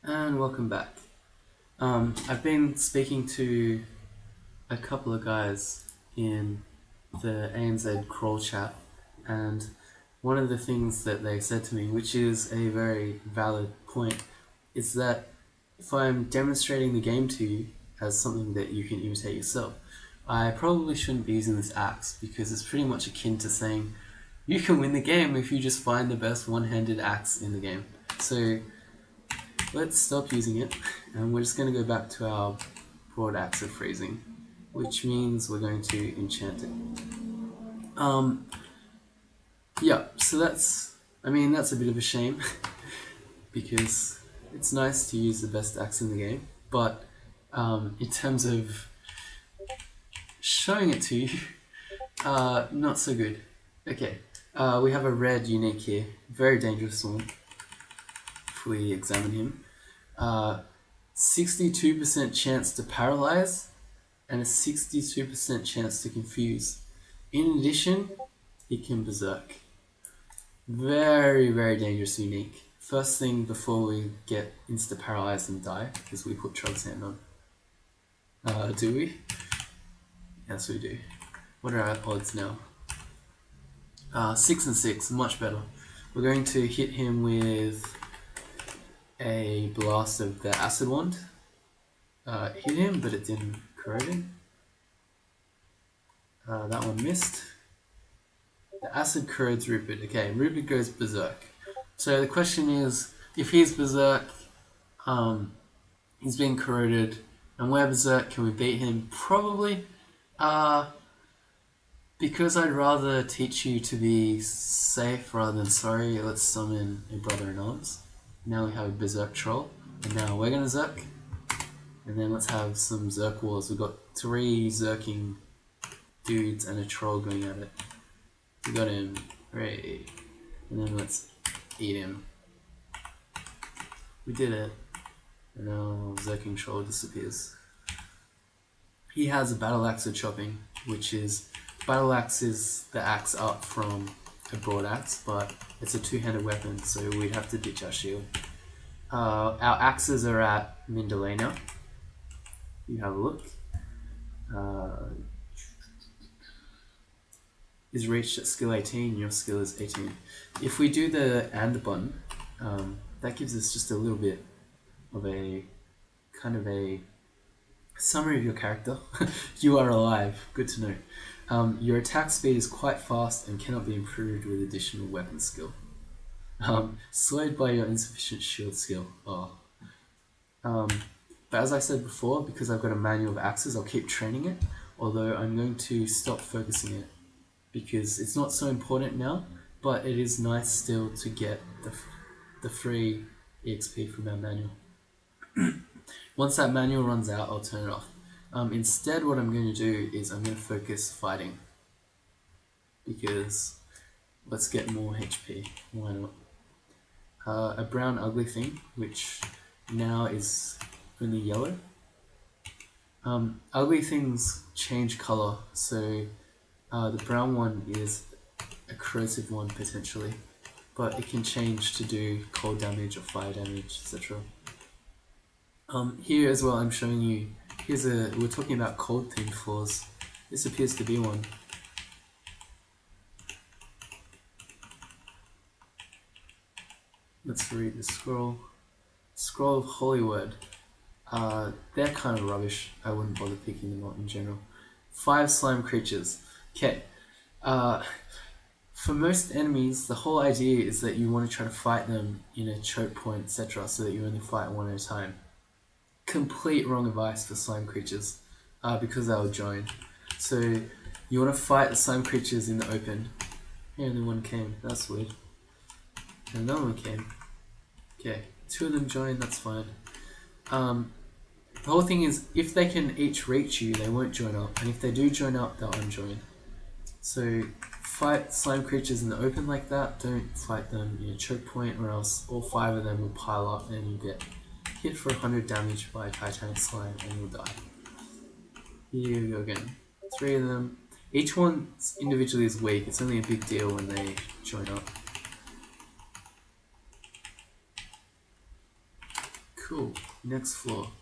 And welcome back. I've been speaking to a couple of guys in the ANZ crawl chat, and one of the things that they said to me, which is a very valid point, is that if I'm demonstrating the game to you as something that you can imitate yourself, I probably shouldn't be using this axe because it's pretty much akin to saying you can win the game if you just find the best one-handed axe in the game. So let's stop using it, and we're just going to go back to our broad axe of freezing, which means we're going to enchant it. Um, yeah, so that's a bit of a shame because it's nice to use the best axe in the game, but in terms of showing it to you, not so good. Okay, we have a red unique here, very dangerous one. If we examine him, 62% chance to paralyze and a 62% chance to confuse. In addition, he can berserk. Very, very dangerous unique. First thing before we get insta paralyzed and die is we put Trug's hand on. Do we? Yes, we do. What are our odds now? 6 and 6, much better. We're going to hit him with a blast of the acid wand. Hit him, but it didn't corrode him. That one missed. The acid corrodes Rupert. Okay, Rupert goes berserk. So the question is, if he's berserk, he's being corroded, and we're berserk, can we beat him? Probably. Because I'd rather teach you to be safe rather than sorry, let's summon a brother in arms. Now we have a berserk troll, and now we're gonna zerk. And then let's have some zerk wars. We've got 3 zerking dudes and a troll going at it. We got him. Hooray. And then let's eat him. We did it. And now Zerking Troll disappears. He has a Battle Axe of Chopping, which is... Battle Axe is the axe up from a broad axe, but it's a 2-handed weapon, so we'd have to ditch our shield. Our axes are at Mindalay now. You have a look. Is reached at skill 18, your skill is 18. If we do the and button, that gives us just a little bit of a kind of a summary of your character. You are alive, good to know. Your attack speed is quite fast and cannot be improved with additional weapon skill. Slowed by your insufficient shield skill. But as I said before, because I've got a manual of axes, I'll keep training it, although I'm going to stop focusing it because it's not so important now, but it is nice still to get the free EXP from our manual. Once that manual runs out, I'll turn it off. Instead, what I'm going to do is I'm going to focus fighting, because let's get more HP, why not? A brown ugly thing, which now is only yellow. Ugly things change colour, so the brown one is a corrosive one potentially, but it can change to do cold damage or fire damage, etc. Here as well, I'm showing you. We're talking about cold themed floors. This appears to be one. Let's read the scroll. Scroll of Holy Word. They're kind of rubbish. I wouldn't bother picking them up in general. 5 slime creatures. Okay. For most enemies, the whole idea is that you want to try to fight them in a choke point, etc., so that you only fight one at a time. Complete wrong advice for slime creatures, because they'll join. So you want to fight the slime creatures in the open. Here, only one came. That's weird. And another one came. Okay, 2 of them joined. That's fine. The whole thing is, if they can each reach you, they won't join up, and if they do join up, they'll unjoin. So fight slime creatures in the open like that. Don't fight them in a choke point, or else all 5 of them will pile up and you'll get hit for 100 damage by Titanic Slime and you'll die. Here we go again. 3 of them. Each one individually is weak. It's only a big deal when they join up. Cool. Next floor.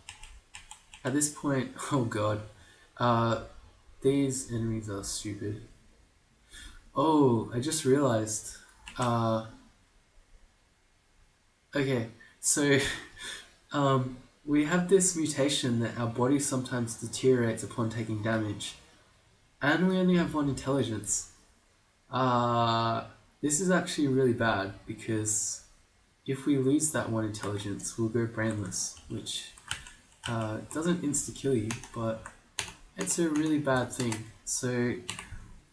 At this point, oh god, these enemies are stupid. Oh, I just realized. Uh, okay, so we have this mutation that our body sometimes deteriorates upon taking damage, and we only have one intelligence. Uh, this is actually really bad because if we lose that one intelligence, we'll go brainless, which doesn't insta kill you, but it's a really bad thing. So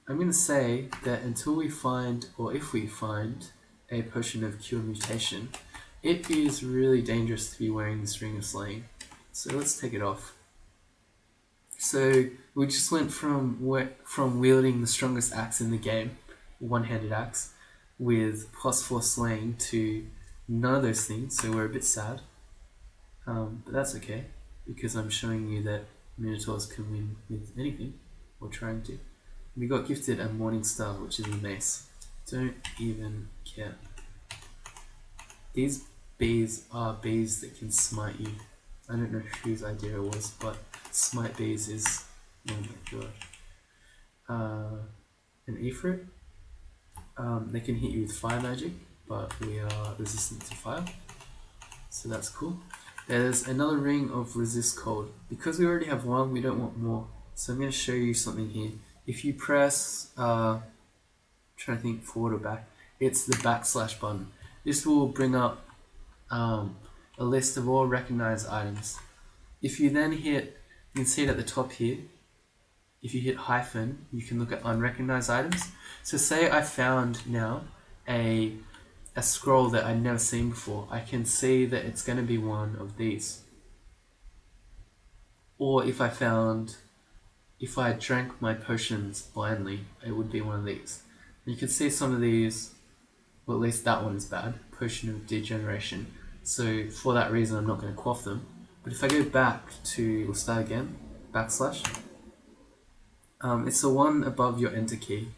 I'm going to say that until we find, or if we find, a potion of cure mutation, it is really dangerous to be wearing this Ring of Slaying. So let's take it off. So we just went from wielding the strongest axe in the game, one-handed axe, with +4 slaying to none of those things. So we're a bit sad, but that's okay because I'm showing you that Minotaurs can win with anything, or trying to. We got gifted a Morning Star, which is a mace. Don't even care. These bees are bees that can smite you. I don't know whose idea it was, but smite bees is, oh my god. An Ifrit. They can hit you with fire magic, but we are resistant to fire, so that's cool. There's another ring of resist cold. Because we already have one, we don't want more. So I'm going to show you something here. If you press, trying to think forward or back, it's the / button. This will bring up a list of all recognized items. If you then hit, you can see it at the top here, if you hit hyphen, you can look at unrecognized items. So say I found now a scroll that I'd never seen before. I can see that it's going to be one of these. Or if I drank my potions blindly, it would be one of these. And you can see some of these, well at least that one is bad, Potion of Degeneration. So for that reason I'm not going to quaff them. But if I go back to, we'll start again, / it's the one above your enter key,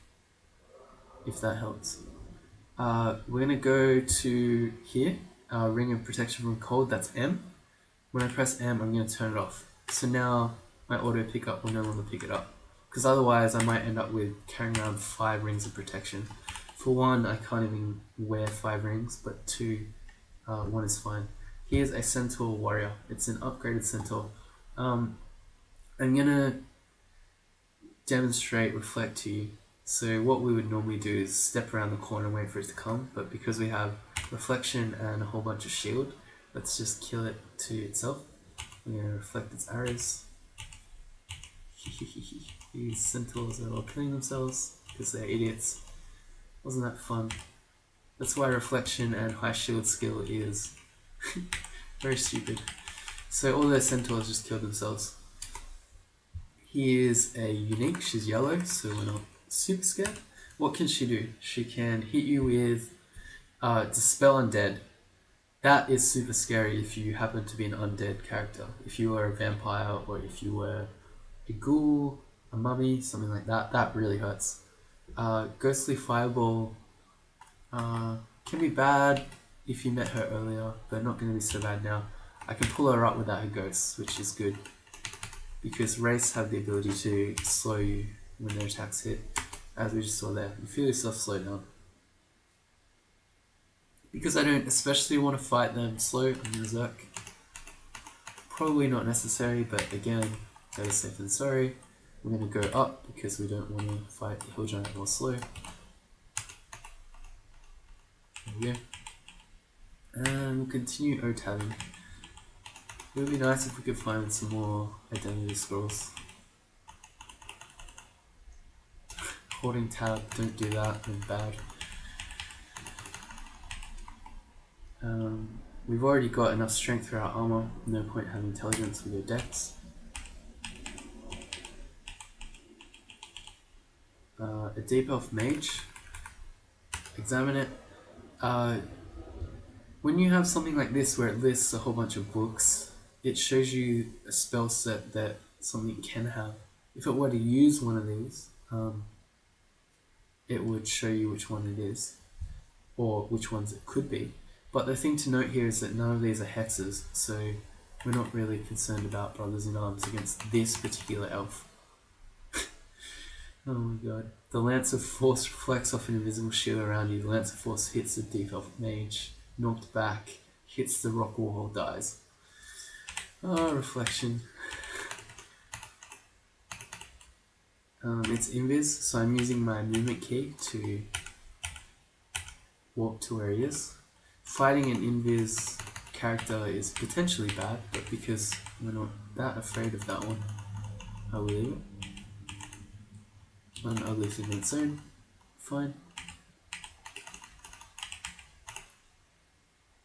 if that helps. We're going to go to here, Ring of Protection from Cold, that's M. When I press M, I'm going to turn it off. So now my auto pickup will no longer pick it up. Because otherwise I might end up with carrying around 5 rings of protection. For one, I can't even wear 5 rings, but 2, 1 is fine. Here's a Centaur Warrior. It's an upgraded Centaur. I'm going to demonstrate Reflect to you. So what we would normally do is step around the corner and wait for it to come, but because we have Reflection and a whole bunch of shield, let's just kill it to itself. We're going to reflect its arrows. These centaurs are all killing themselves because they're idiots. Wasn't that fun? That's why Reflection and high shield skill is very stupid. So all those centaurs just killed themselves. Here's a unique, she's yellow, so we're not super scared. What can she do? She can hit you with Dispel Undead. That is super scary if you happen to be an undead character. If you were a vampire or if you were a ghoul, a mummy, something like that, that really hurts. Ghostly Fireball can be bad if you met her earlier, but not going to be so bad now. I can pull her up without her ghosts, which is good. Because Wraiths have the ability to slow you when their attacks hit, as we just saw there. You feel yourself slow down. Because I don't especially want to fight them slow, I'm going to Zerk. Probably not necessary, but again, better safe than sorry. We're going to go up because we don't want to fight the Hill Giant while slow. There we go. And we'll continue O-tabbing. It would be nice if we could find some more identity scrolls. Holding tab, don't do that, it's bad. We've already got enough strength for our armor, no point having intelligence with your dex. A Deep Elf Mage. Examine it. When you have something like this where it lists a whole bunch of books, it shows you a spell set that something can have. If it were to use one of these, it would show you which one it is, or which ones it could be. But the thing to note here is that none of these are hexes, so we're not really concerned about Brothers in Arms against this particular elf. Oh my god. The Lance of Force reflects off an invisible shield around you. The Lance of Force hits the deep elf mage, knocked back, hits the rock wall, dies. Oh, reflection. It's invis, so I'm using my movement key to walk to where he is. Fighting an invis character is potentially bad, but because we're not that afraid of that one, I will leave it. An ugly thing on its own. Fine.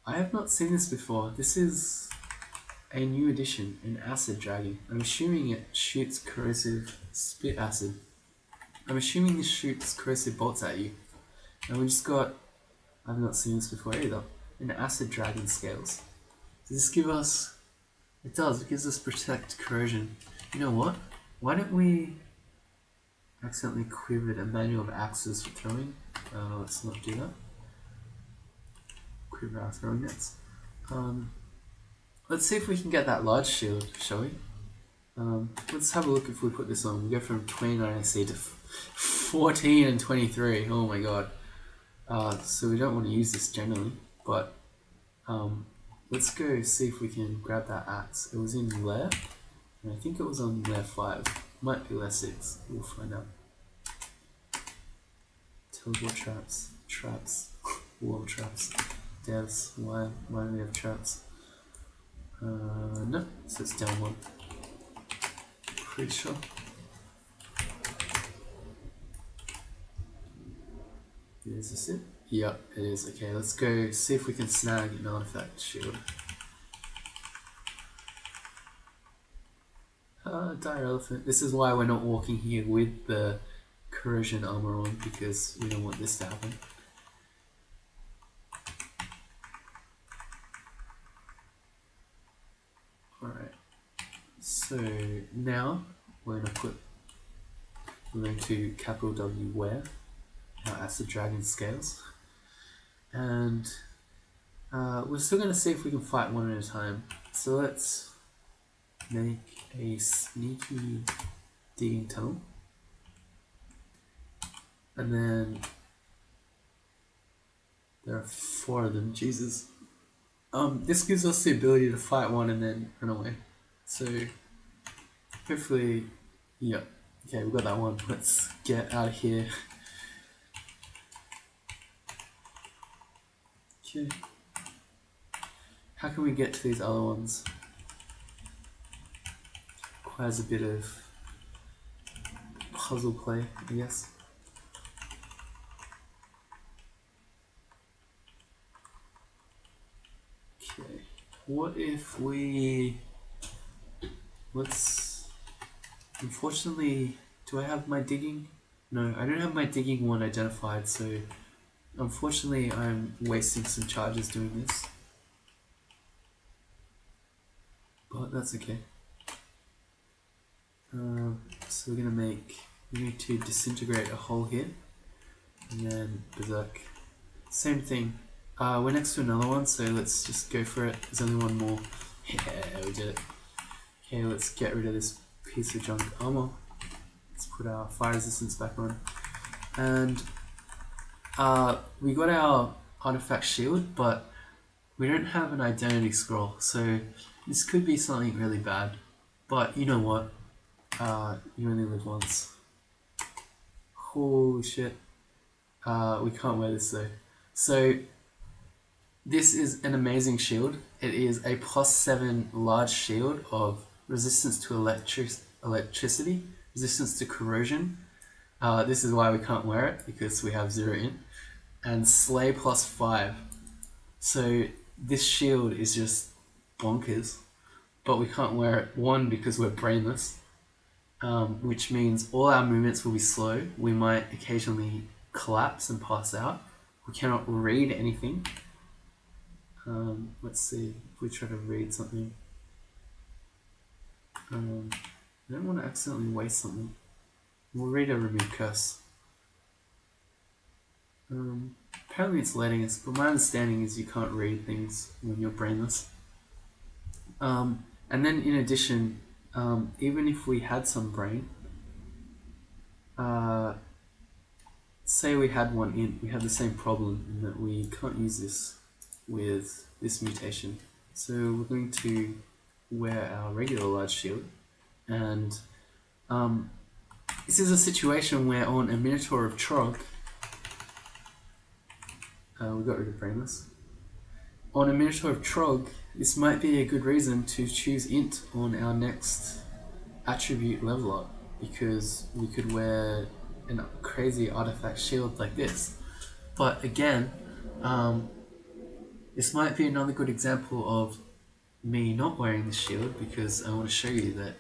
I have not seen this before. This is a new addition, an acid dragon. I'm assuming it shoots corrosive spit acid. I'm assuming this shoots corrosive bolts at you. And we just got, I've not seen this before either, an acid dragon scales. Does this give us, it does, it gives us protect corrosion. You know what? Why don't we accidentally quivered a manual of axes for throwing? Let's not do that. Quiver our throwing nets. Let's see if we can get that large shield, shall we? Let's have a look if we put this on. We go from 29 AC to 14 and 23. Oh my god. So we don't want to use this generally, but let's go see if we can grab that axe. It was in lair, and I think it was on lair 5. Might be lair 6. We'll find out. Teleport traps. Traps. Wall traps. Devs. Why do we have traps? No, so it's down 1. Pretty sure. Is this it? Yep, it is. Okay, let's go see if we can snag an artifact shield. Dire elephant. This is why we're not walking here with the corrosion armor on, because we don't want this to happen. Alright, so now we're going to capital W wear our acid dragon scales, and we're still going to see if we can fight one at a time. So let's make a sneaky digging tunnel, and then there are 4 of them. Jesus. This gives us the ability to fight one and then run away. So hopefully, yeah. Okay, we got that one. Let's get out of here. Okay. How can we get to these other ones? Requires a bit of puzzle play, I guess. Okay. What if we... Unfortunately, do I have my digging? No, I don't have my digging one identified, so unfortunately I'm wasting some charges doing this. But that's okay. So we need to disintegrate a hole here, and then berserk. Same thing. We're next to another one, so let's just go for it. There's only one more. Yeah, we did it. Okay, let's get rid of this piece of junk armor. Let's put our fire resistance back on. And we got our artifact shield, but we don't have an identity scroll, so this could be something really bad. But you know what? You only live once. Holy shit. We can't wear this though. So this is an amazing shield. It is a +7 large shield of resistance to electricity, resistance to corrosion. This is why we can't wear it, because we have 0 in. And slay +5. So this shield is just bonkers. But we can't wear it, 1, because we're brainless. Which means all our movements will be slow. We might occasionally collapse and pass out. We cannot read anything. Let's see if we try to read something. I don't want to accidentally waste something. We'll read a remove curse. Apparently it's letting us, but my understanding is you can't read things when you're brainless. And then in addition, even if we had some brain, uh, say we had one in, we have the same problem in that we can't use this with this mutation. So we're going to wear our regular large shield, and this is a situation where on a Minotaur of Trog, we got rid of Brainless. On a Minotaur of Trog, this might be a good reason to choose Int on our next attribute level up, because we could wear a crazy artifact shield like this. But again, this might be another good example of me not wearing the shield, because I want to show you that,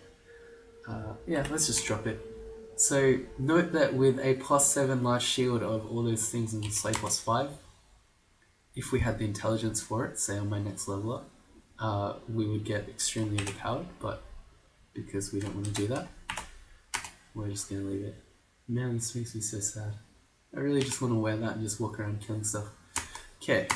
yeah, let's just drop it. So note that with a +7 large shield of all those things in Slay +5, if we had the intelligence for it, say on my next level up, we would get extremely overpowered, but because we don't want to do that, we're just going to leave it. Man, this makes me so sad. I really just want to wear that and just walk around killing stuff. Okay,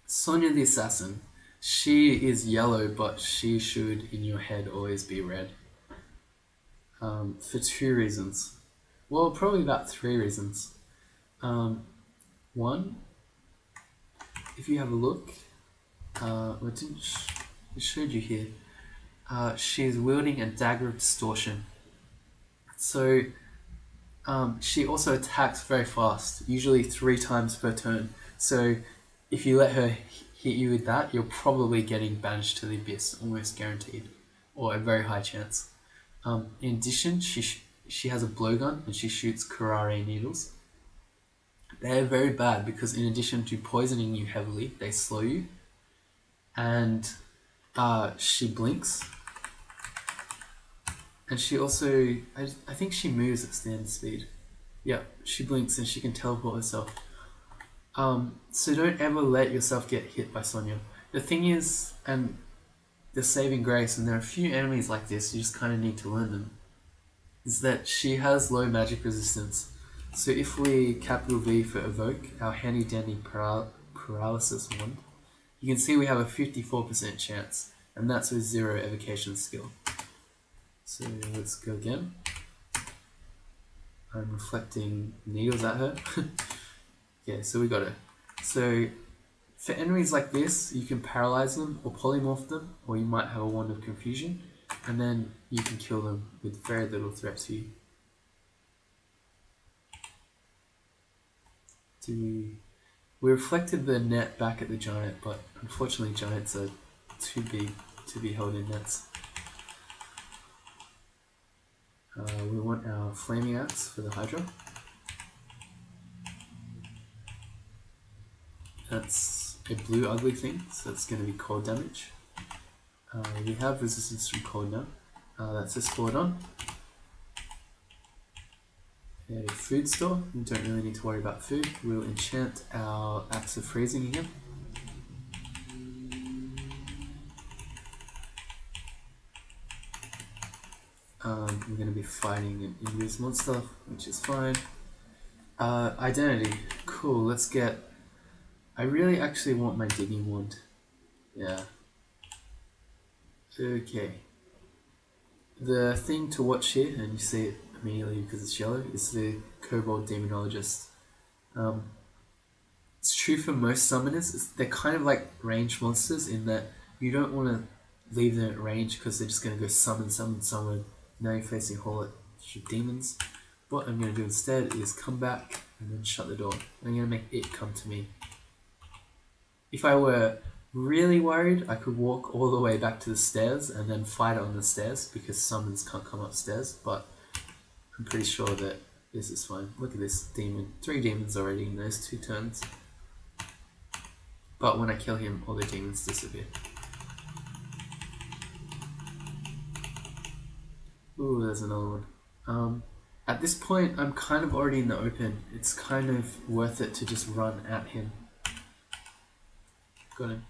Sonya the Assassin. She is yellow, but she should, in your head, always be red. For 2 reasons. Well, probably about 3 reasons. One, if you have a look, it showed you here. She's wielding a dagger of distortion. So she also attacks very fast, usually 3 times per turn. So if you let her hit you with that, you're probably getting banished to the abyss, almost guaranteed, or a very high chance. In addition, she has a blowgun and she shoots curare needles. They're very bad because in addition to poisoning you heavily, they slow you. And she blinks. And she also, I think she moves at standard speed. Yeah, she blinks and she can teleport herself. So don't ever let yourself get hit by Sonya. The thing is, and the saving grace, and there are a few enemies like this, you just kind of need to learn them, is that she has low magic resistance. So if we V for evoke, our handy dandy paralysis wand, you can see we have a 54% chance, and that's with 0 evocation skill. So let's go again. I'm reflecting needles at her. Okay, so we got her. So for enemies like this, you can paralyze them or polymorph them, or you might have a wand of confusion, and then you can kill them with very little threat to you. We reflected the net back at the giant, but unfortunately giants are too big to be held in nets. We want our flaming axe for the Hydra. That's a blue ugly thing, so it's going to be cold damage. We have resistance from cold now. That's this forward on. A food store, we don't really need to worry about food. We'll enchant our Axe of Freezing again. We're going to be fighting an invis monster, which is fine. Identity, cool, let's get... I really actually want my digging wand. Yeah. Okay. The thing to watch here, and you see it immediately because it's yellow, is the Kobold Demonologist. It's true for most summoners. They're kind of like ranged monsters in that you don't want to leave them at range because they're just going to go summon. Now you're facing a whole lot of demons. What I'm going to do instead is come back and then shut the door. I'm going to make it come to me. If I were really worried, I could walk all the way back to the stairs and then fight it on the stairs because summons can't come upstairs, but I'm pretty sure that this is fine. Look at this demon. 3 demons already in those 2 turns. But when I kill him, all the demons disappear. Ooh, there's another one. At this point, I'm kind of already in the open. It's kind of worth it to just run at him. Got him.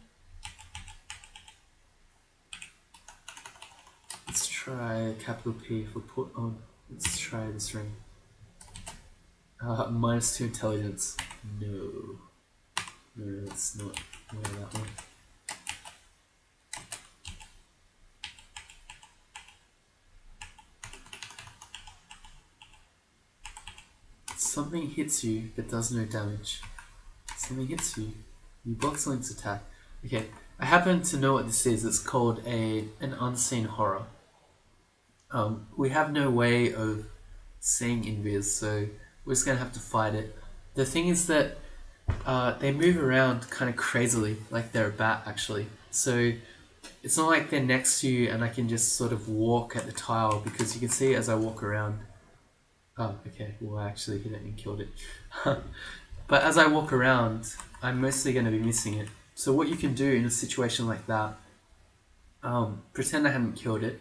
Let's try capital P for put on. Let's try this ring. -2 intelligence. No. No, that's not where that one. Something hits you but does no damage. Something hits you. You block something's attack. Okay, I happen to know what this is. It's called an unseen horror. We have no way of seeing invis, so we're just gonna have to fight it. The thing is that they move around kind of crazily, like they're a bat actually. So it's not like they're next to you and I can just sort of walk at the tile, because you can see as I walk around. Oh, okay. Well, I actually hit it and killed it. But as I walk around, I'm mostly going to be missing it. So what you can do in a situation like that, pretend I haven't killed it.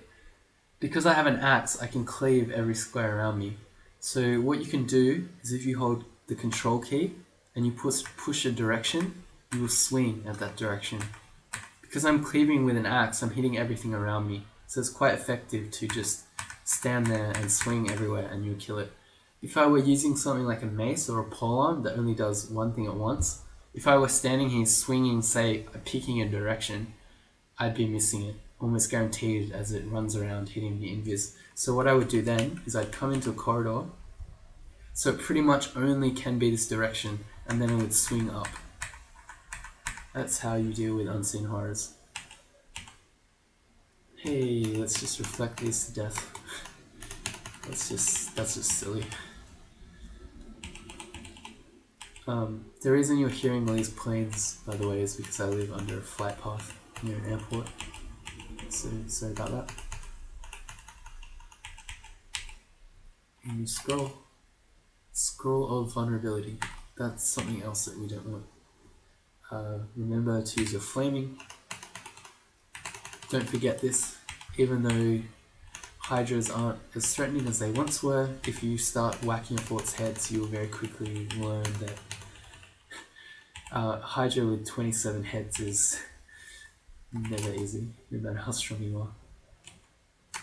Because I have an axe, I can cleave every square around me. So what you can do is if you hold the control key and you push a direction, you will swing at that direction. Because I'm cleaving with an axe, I'm hitting everything around me. So it's quite effective to just stand there and swing everywhere and you'll kill it. If I were using something like a mace or a polearm that only does one thing at once, if I were standing here swinging, say, picking a direction, I'd be missing it, almost guaranteed, as it runs around hitting the invis. So what I would do then is I'd come into a corridor, so it pretty much only can be this direction, and then it would swing up. That's how you deal with unseen horrors. Hey, let's just reflect these to death. That's just silly. The reason you're hearing all these planes, by the way, is because I live under a flight path near an airport. So sorry about that. And you scroll. Scroll of vulnerability. That's something else that we don't want. Remember to use your flaming. Don't forget this. Even though hydras aren't as threatening as they once were, if you start whacking a fort's heads, you'll very quickly learn that hydra with 27 heads is never easy, no matter how strong you are.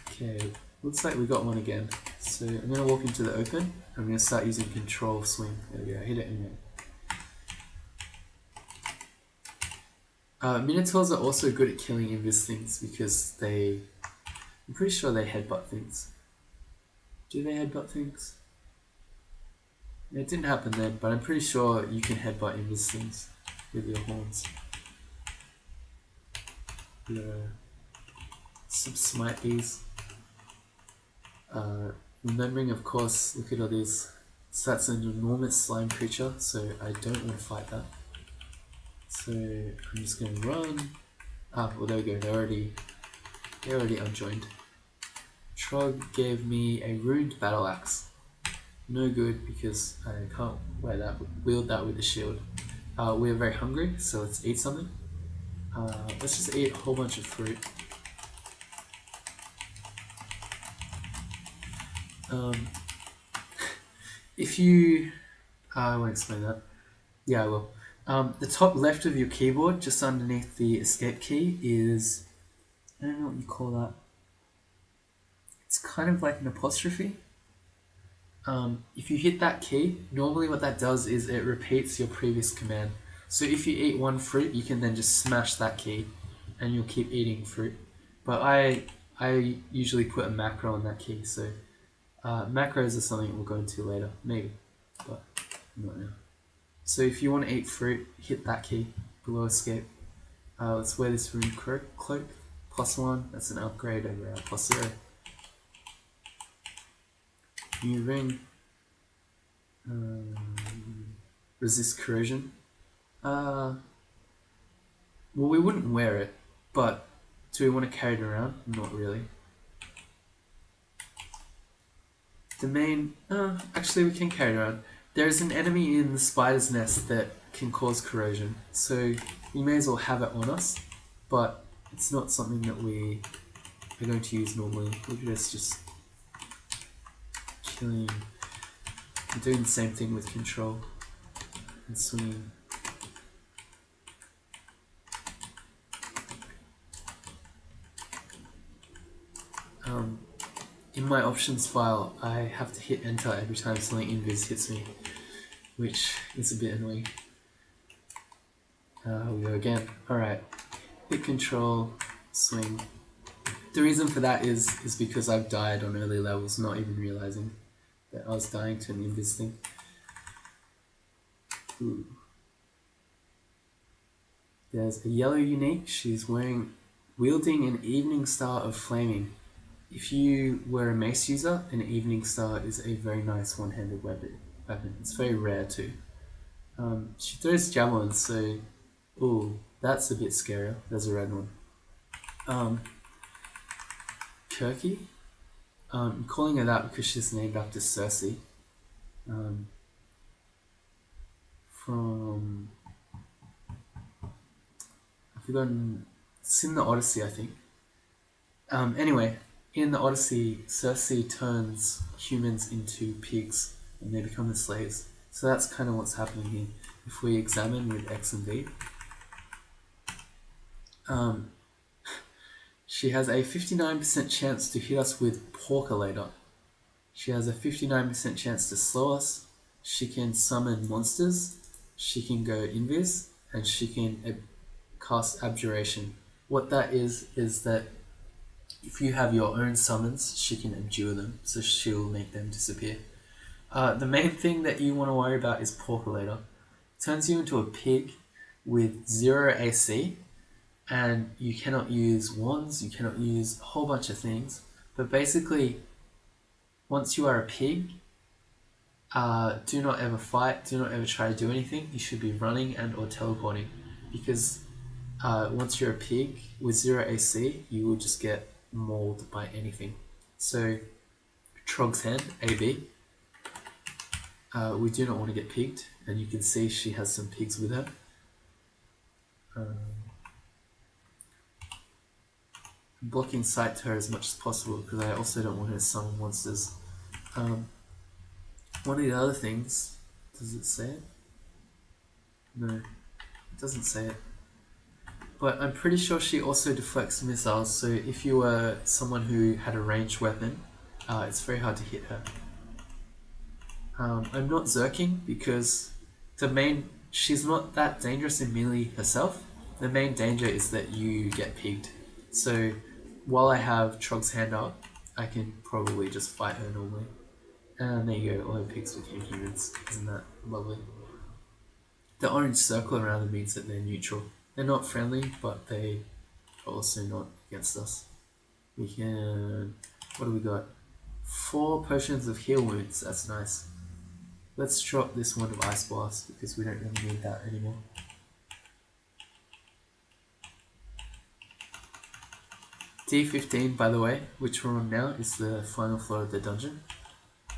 Okay, looks like we got one again. So I'm going to walk into the open. I'm going to start using control swing. There we go, hit it in there. Minotaurs are also good at killing invis things because I'm pretty sure they headbutt things. Do they headbutt things? Yeah, it didn't happen then, but I'm pretty sure you can headbutt invis things with your horns. Yeah. Some smite these. Remembering, of course, look at all these. So that's an enormous slime creature, so I don't want to fight that. So I'm just going to run. Well there we go, they're already unjoined. Trog gave me a ruined battle axe. No good because I can't wield that with the shield. We're very hungry, so let's eat something. Let's just eat a whole bunch of fruit. If you... I won't explain that. Yeah, I will. The top left of your keyboard, just underneath the escape key, is... I don't know what you call that. It's kind of like an apostrophe. If you hit that key, normally what that does is it repeats your previous command. So if you eat one fruit, you can then just smash that key and you'll keep eating fruit. But I usually put a macro on that key, so macros are something we'll go into later, maybe, but not now. So if you want to eat fruit, hit that key below escape. Let's wear this rune cloak, +1, that's an upgrade over our +0. New ring. Resist corrosion. Well, we wouldn't wear it, but do we want to carry it around? Not really. Domain. Actually, we can carry it around. There's an enemy in the spider's nest that can cause corrosion, so we may as well have it on us, but it's not something that we are going to use normally. Look at us just killing. I'm doing the same thing with control and swinging. In my options file, I have to hit enter every time something invis hits me. which is a bit annoying. We go again. Alright. Hit control, swing. The reason for that is because I've died on early levels, not even realizing that I was dying to an invis thing. Ooh. There's a yellow unique. She's wielding an Evening Star of Flaming. If you were a mace user, an Evening Star is a very nice one-handed weapon. It's very rare too. She throws javelins, so ooh, that's a bit scarier. There's a red one. Kirky. I'm calling her that because she's named after Cersei. From I've forgotten. It's in the Odyssey, I think. Anyway, in the Odyssey, Cersei turns humans into pigs and they become the slaves. So that's kind of what's happening here. If we examine with X and V, she has a 59% chance to hit us with Porkalator. She has a 59% chance to slow us. She can summon monsters. She can go invis, and she can cast Abjuration. What that is that if you have your own summons, she can abjure them, so she'll make them disappear. The main thing that you want to worry about is Porkalator. It turns you into a pig with 0 AC, and you cannot use wands, you cannot use a whole bunch of things. But basically, once you are a pig, do not ever fight, do not ever try to do anything. You should be running and or teleporting, because once you're a pig with 0 AC, you will just get mauled by anything. So, Trog's Hand, AB. We do not want to get pigged, and you can see she has some pigs with her. Blocking sight to her as much as possible because I also don't want her to summon monsters. One of the other things, does it say it? No, it doesn't say it. But I'm pretty sure she also deflects missiles, so if you were someone who had a ranged weapon, it's very hard to hit her. I'm not Zerking because she's not that dangerous in melee herself. The main danger is that you get pigged. So while I have Trog's Hand up, I can probably just fight her normally. And there you go, all her pigs became humans. Isn't that lovely? The orange circle around them means that they're neutral. They're not friendly, but they are also not against us. We can... What do we got? 4 potions of heal wounds, that's nice. Let's drop this one of Ice Blast because we don't really need that anymore. D15, by the way, which we're on now, is the final floor of the dungeon.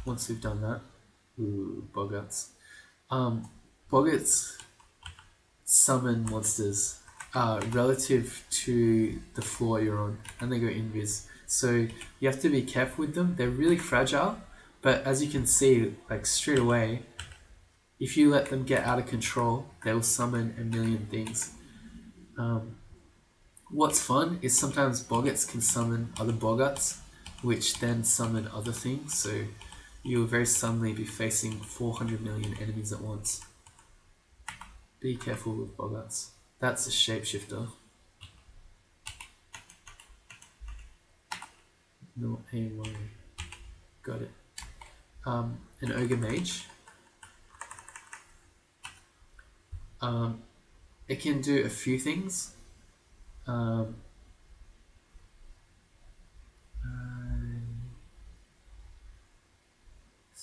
Once we've done that... Ooh, Boggarts. Boggarts summon monsters relative to the floor you're on, and they go invis. So you have to be careful with them. They're really fragile, but as you can see, like straight away, if you let them get out of control, they will summon a million things. What's fun is sometimes Boggarts can summon other Boggarts, which then summon other things, so you'll very suddenly be facing 400 million enemies at once. Be careful with Boggarts. That's a shapeshifter. Not a worry. Got it. An Ogre Mage. It can do a few things.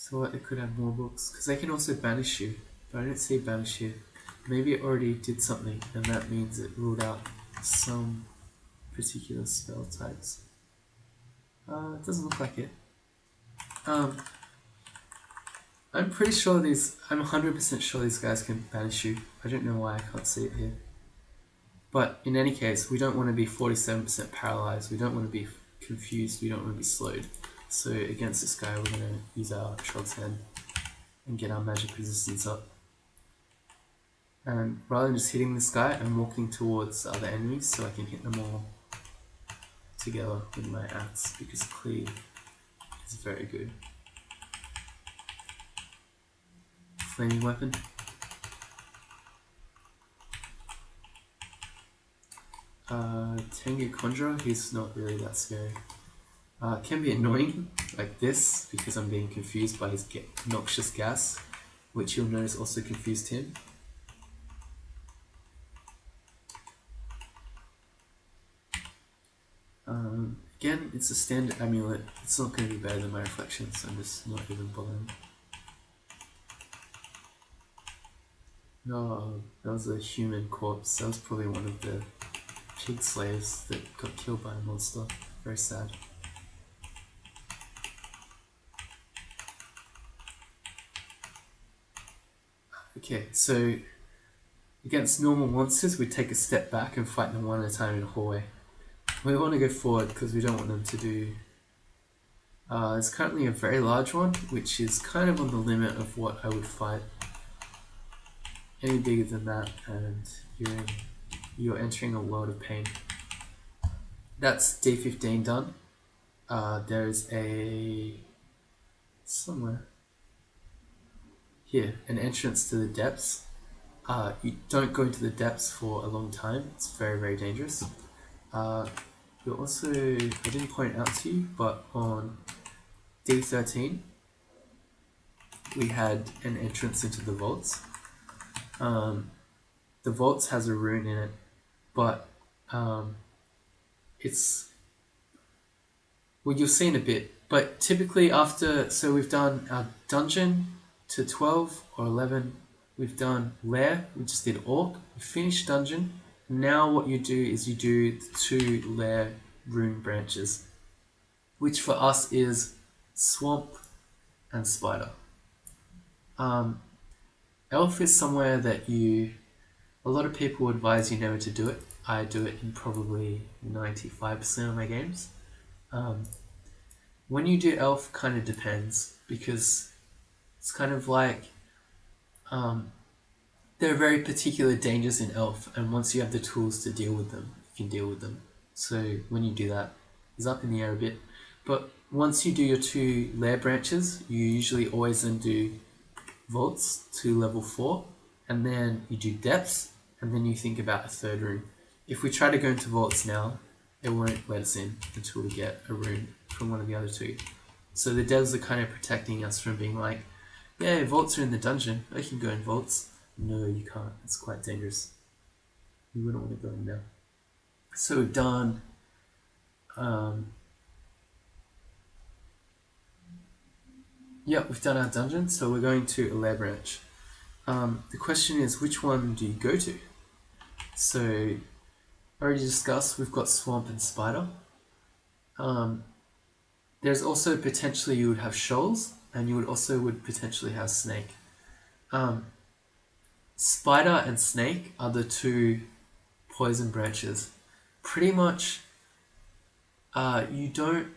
Thought it could have more books because they can also banish you, but I don't see banish here. Maybe it already did something, and that means it ruled out some particular spell types. It doesn't look like it. I'm pretty sure I'm 100% sure these guys can banish you. I don't know why I can't see it here. But in any case, we don't want to be 47% paralyzed. We don't want to be confused. We don't want to be slowed. So against this guy, we're going to use our Trog's Hand and get our magic resistance up. And rather than just hitting this guy, I'm walking towards other enemies so I can hit them all together with my axe, because cleave is very good. flaming weapon. Tengu Conjurer, he's not really that scary. Can be annoying, like this, because I'm being confused by his noxious gas, which you'll notice also confused him. Again, it's a standard amulet. It's not going to be better than my reflections, so I'm just not even bothering. No, that was a human corpse. That was probably one of the pig slaves that got killed by a monster. Very sad. Okay, so against normal monsters, we take a step back and fight them one at a time in a hallway. We want to go forward because we don't want them to do... it's currently a very large one, which is kind of on the limit of what I would fight. Any bigger than that, and you're entering a world of pain. That's D15 done. There's somewhere here, an entrance to the depths. You don't go into the depths for a long time. It's very, very dangerous. You also, I didn't point out to you, but on D13, we had an entrance into the vaults. The vaults has a rune in it, but it's... Well, you'll see in a bit, but typically after... So we've done our dungeon to 12 or 11. We've done lair, we just did orc. We finished dungeon. Now what you do is you do the 2 lair rune branches, which for us is swamp and spider. Elf is somewhere that a lot of people advise you never to do it. I do it in probably 95% of my games. When you do elf, kind of depends, because it's kind of like there are very particular dangers in elf, and once you have the tools to deal with them, you can deal with them. So when you do that, it's up in the air a bit. But once you do your 2 lair branches, you usually always then do vaults to level 4, and then you do depths, and then you think about a 3rd rune. If we try to go into vaults now, it won't let us in until we get a rune from one of the other 2. So the devs are kind of protecting us from being like, yeah, vaults are in the dungeon, I can go in vaults. No, you can't, it's quite dangerous. You wouldn't want to go in there. So we've done we've done our dungeon, so we're going to a lair branch. The question is, which one do you go to? So, already discussed, we've got swamp and spider. There's also potentially you would have shoals, and you would potentially have snake. Spider and snake are the 2 poison branches. Pretty much, you don't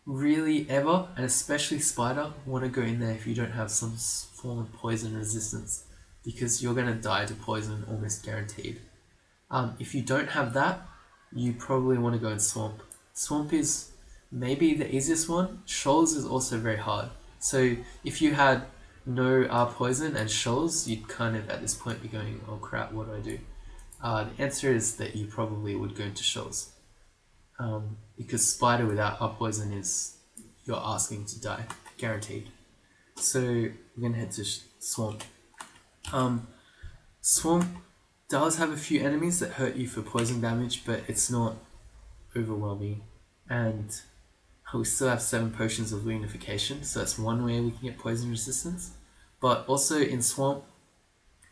really ever, and especially spider, want to go in there if you don't have some form of poison resistance, because you're going to die to poison almost guaranteed. If you don't have that, you probably want to go in swamp. Swamp is maybe the easiest one. Shoals is also very hard. So if you had no poison and shoals, you'd kind of at this point be going, oh crap, what do I do? The answer is that you probably would go into shoals. Because spider without poison is, you're asking to die, guaranteed. So we're going to head to swamp. Swamp does have a few enemies that hurt you for poison damage, but it's not overwhelming. And we still have 7 potions of unification, so that's one way we can get poison resistance. But also in swamp,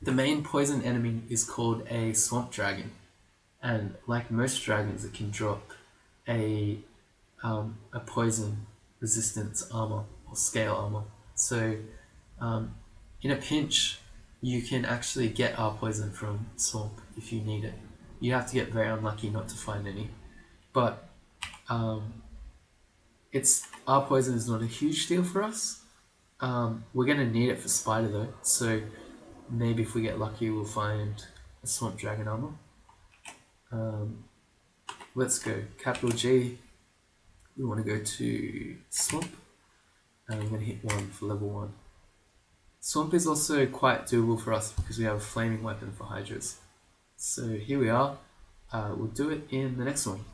the main poison enemy is called a swamp dragon. And like most dragons, it can drop a poison resistance armor or scale armor. So in a pinch, you can actually get our poison from swamp if you need it. You have to get very unlucky not to find any. But our poison is not a huge deal for us. We're going to need it for spider though, so maybe if we get lucky we'll find a swamp dragon armor. Let's go. Capital G. We want to go to swamp, and I'm going to hit 1 for level 1. Swamp is also quite doable for us because we have a flaming weapon for Hydras. So here we are. We'll do it in the next one.